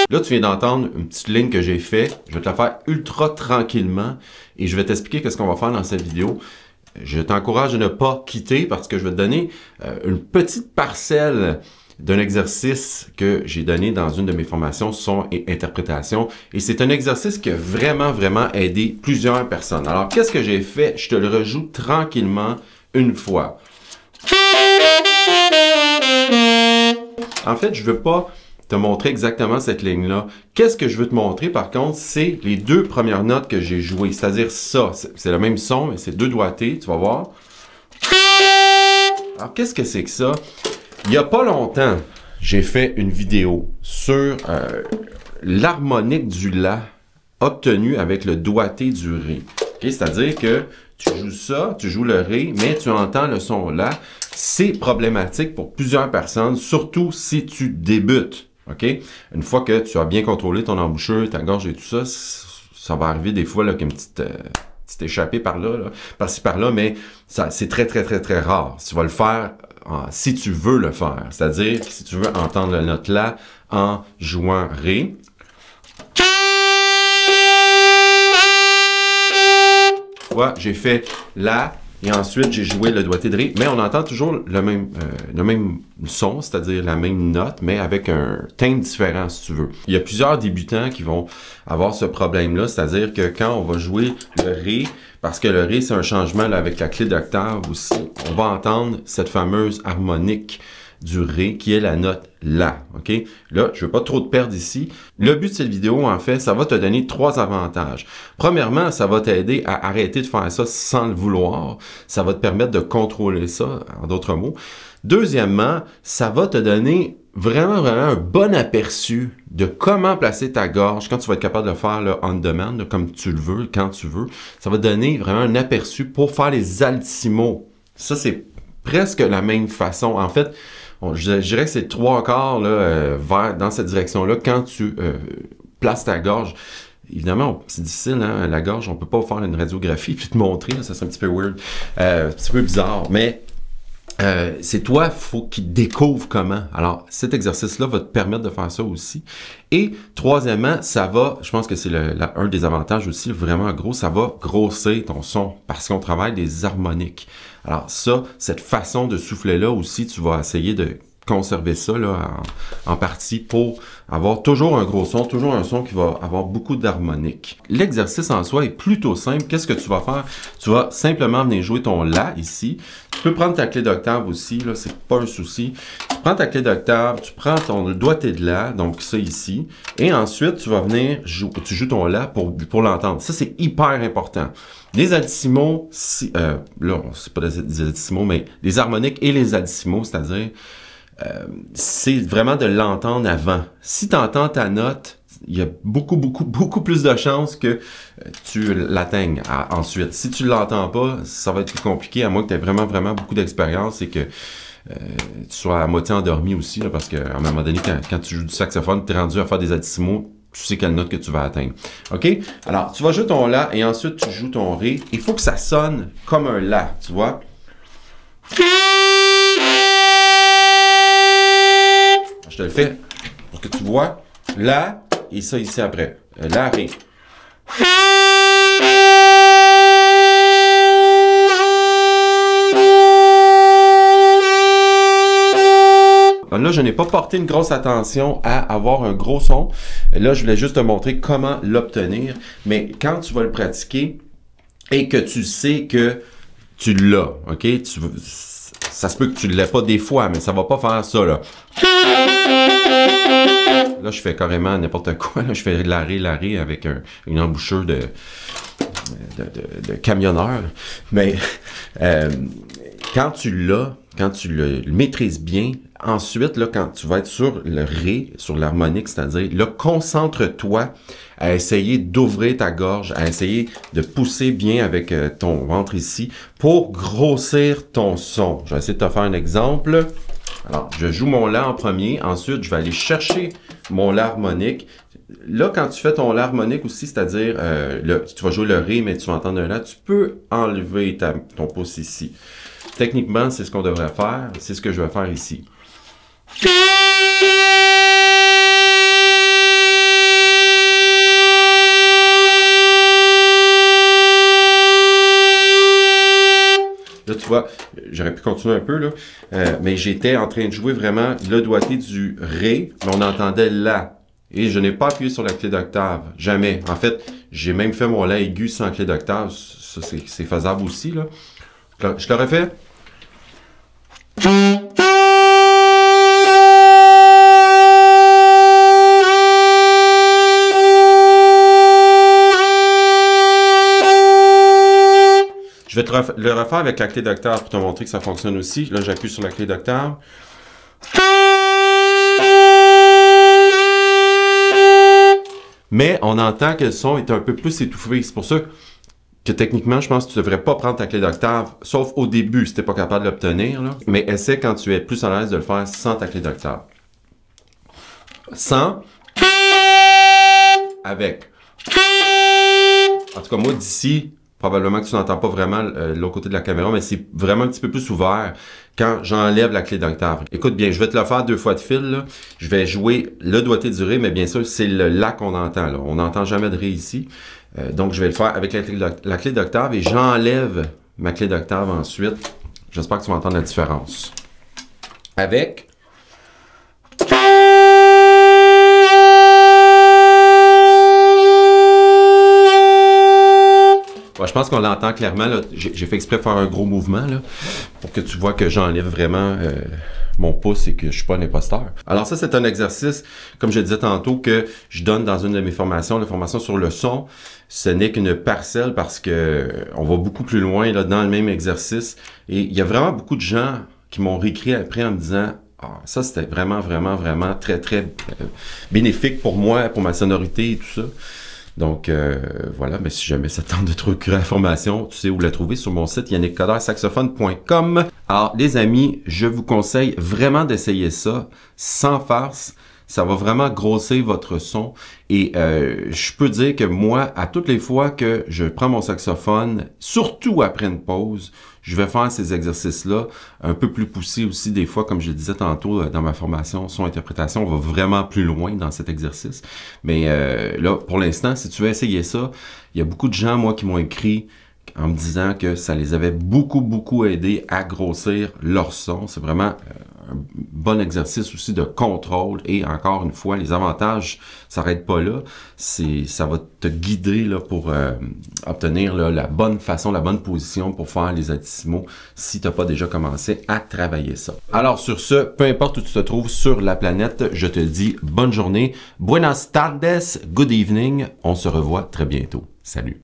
Là, tu viens d'entendre une petite ligne que j'ai faite. Je vais te la faire ultra tranquillement et je vais t'expliquer qu'est-ce qu'on va faire dans cette vidéo. Je t'encourage à ne pas quitter parce que je vais te donner une petite parcelle d'un exercice que j'ai donné dans une de mes formations son et interprétation. Et c'est un exercice qui a vraiment aidé plusieurs personnes. Alors, qu'est-ce que j'ai fait? Je te le rejoue tranquillement une fois. En fait, je ne veux pas te montrer exactement cette ligne-là. Qu'est-ce que je veux te montrer, par contre, c'est les deux premières notes que j'ai jouées. C'est-à-dire ça. C'est le même son, mais c'est deux doigtés, tu vas voir. Alors, qu'est-ce que c'est que ça? Il n'y a pas longtemps, j'ai fait une vidéo sur l'harmonique du La obtenue avec le doigté du Ré. Okay? C'est-à-dire que tu joues ça, tu joues le Ré, mais tu entends le son La. C'est problématique pour plusieurs personnes, surtout si tu débutes. Okay? Une fois que tu as bien contrôlé ton embouchure, ta gorge et tout ça, ça va arriver des fois là, qu'une petite échappée par-là, par-ci par-là, mais c'est très rare. Tu vas le faire si tu veux le faire. C'est-à-dire si tu veux entendre la note La en jouant Ré. Ouais, j'ai fait La. Et ensuite, j'ai joué le doigté de Ré, mais on entend toujours le même son, c'est-à-dire la même note, mais avec un timbre différent, si tu veux. Il y a plusieurs débutants qui vont avoir ce problème-là, c'est-à-dire que quand on va jouer le Ré, parce que le Ré, c'est un changement là, avec la clé d'octave aussi, on va entendre cette fameuse harmonique du Ré, qui est la note La, ok? Là, je ne veux pas trop te perdre ici. Le but de cette vidéo, en fait, ça va te donner 3 avantages. Premièrement, ça va t'aider à arrêter de faire ça sans le vouloir. Ça va te permettre de contrôler ça, en d'autres mots. Deuxièmement, ça va te donner vraiment un bon aperçu de comment placer ta gorge quand tu vas être capable de le faire là, on demand, là, comme tu le veux, quand tu veux. Ça va te donner vraiment un aperçu pour faire les altissimos. Ça, c'est presque la même façon. En fait, je dirais que c'est 3/4 là, dans cette direction-là quand tu places ta gorge. Évidemment, c'est difficile, hein, la gorge, on peut pas faire une radiographie puis te montrer, là, ça serait un petit peu weird, un petit peu bizarre, mais c'est toi, faut qu'il découvre comment. Alors, cet exercice-là va te permettre de faire ça aussi. Et troisièmement, ça va, je pense que c'est un des avantages aussi, vraiment gros, ça va grossir ton son parce qu'on travaille des harmoniques. Alors ça, cette façon de souffler-là aussi, tu vas essayer de conserver ça là, en partie pour avoir toujours un gros son, toujours un son qui va avoir beaucoup d'harmonique. L'exercice en soi est plutôt simple. Qu'est-ce que tu vas faire? Tu vas simplement venir jouer ton La ici. Tu peux prendre ta clé d'octave aussi, là, c'est pas un souci. Tu prends ta clé d'octave, tu prends ton doigté de La, donc ça ici, et ensuite tu vas venir tu joues ton La pour l'entendre. Ça, c'est hyper important. Les altissimos, là, c'est pas des altissimos, mais les harmoniques et les altissimos, c'est-à-dire c'est vraiment de l'entendre avant. Si tu entends ta note, il y a beaucoup plus de chances que tu l'atteignes ensuite. Si tu ne l'entends pas, ça va être plus compliqué, à moins que tu aies vraiment beaucoup d'expérience et que tu sois à moitié endormi aussi, là, parce qu'à un moment donné, quand tu joues du saxophone, tu es rendu à faire des altissimos, tu sais quelle note que tu vas atteindre. OK? Alors, tu vas jouer ton La et ensuite tu joues ton Ré. Il faut que ça sonne comme un La, tu vois? Je te le fais pour que tu vois La et ça ici après. La, Ré. Là, je n'ai pas porté une grosse attention à avoir un gros son. Là, je voulais juste te montrer comment l'obtenir. Mais quand tu vas le pratiquer et que tu sais que tu l'as, OK? Ça se peut que tu ne l'aies pas des fois, mais ça va pas faire ça, là. Là, je fais carrément n'importe quoi. Là, je fais la Ré avec une embouchure de camionneur. Mais quand tu l'as, quand tu le maîtrises bien, ensuite, là, quand tu vas être sur le Ré, sur l'harmonique, c'est-à-dire, là, concentre-toi à essayer d'ouvrir ta gorge, à essayer de pousser bien avec ton ventre ici pour grossir ton son. Je vais essayer de te faire un exemple. Alors, je joue mon La en premier. Ensuite, je vais aller chercher mon La harmonique. Là, quand tu fais ton La harmonique aussi, c'est-à-dire, tu vas jouer le Ré, mais tu vas entendre un La, tu peux enlever ton pouce ici. techniquement, c'est ce qu'on devrait faire. C'est ce que je vais faire ici. Là, tu vois, j'aurais pu continuer un peu, là, mais j'étais en train de jouer vraiment le doigté du Ré, mais on entendait La. Et je n'ai pas appuyé sur la clé d'octave, jamais. En fait, j'ai même fait mon La aigu sans clé d'octave, ça c'est faisable aussi, là. Je l'aurais fait. Je vais le refaire avec la clé d'octave pour te montrer que ça fonctionne aussi. Là, j'appuie sur la clé d'octave. Mais on entend que le son est un peu plus étouffé. C'est pour ça que techniquement, je pense que tu ne devrais pas prendre ta clé d'octave, sauf au début si tu n'es pas capable de l'obtenir. Mais essaie quand tu es plus à l'aise de le faire sans ta clé d'octave. Sans. Avec. En tout cas, moi, d'ici, probablement que tu n'entends pas vraiment l'autre côté de la caméra, mais c'est vraiment un petit peu plus ouvert quand j'enlève la clé d'octave. Écoute bien, je vais te le faire 2 fois de fil. Là. Je vais jouer le doigté du Ré, mais bien sûr, c'est le La qu'on entend. Là. On n'entend jamais de Ré ici. Donc, je vais le faire avec la clé d'octave et j'enlève ma clé d'octave ensuite. J'espère que tu vas entendre la différence. Avec... Ouais, je pense qu'on l'entend clairement. J'ai fait exprès de faire un gros mouvement là, pour que tu vois que j'enlève vraiment mon pouce et que je suis pas un imposteur. Alors ça, c'est un exercice, comme je disais tantôt, que je donne dans une de mes formations, la formation sur le son. Ce n'est qu'une parcelle parce que on va beaucoup plus loin là, dans le même exercice. Et il y a vraiment beaucoup de gens qui m'ont réécrit après en me disant « Ah, ça c'était vraiment très bénéfique pour moi, pour ma sonorité et tout ça. » Donc, voilà, mais si jamais ça tente de te procurer la formation, tu sais où la trouver sur mon site yannickcodersaxophone.com. Alors, les amis, je vous conseille vraiment d'essayer ça, sans farce. Ça va vraiment grossir votre son. Et je peux dire que moi, à toutes les fois que je prends mon saxophone, surtout après une pause, je vais faire ces exercices-là, un peu plus poussés aussi des fois, comme je le disais tantôt dans ma formation son-interprétation, on va vraiment plus loin dans cet exercice. Mais là, pour l'instant, si tu veux essayer ça, il y a beaucoup de gens, moi, qui m'ont écrit en me disant que ça les avait beaucoup aidé à grossir leur son. C'est vraiment un bon exercice aussi de contrôle et encore une fois, les avantages s'arrêtent pas là. Ça va te guider là, pour obtenir là, la bonne façon, la bonne position pour faire les altissimo si tu n'as pas déjà commencé à travailler ça. Alors sur ce, peu importe où tu te trouves sur la planète, je te dis bonne journée, buenas tardes, good evening, on se revoit très bientôt. Salut!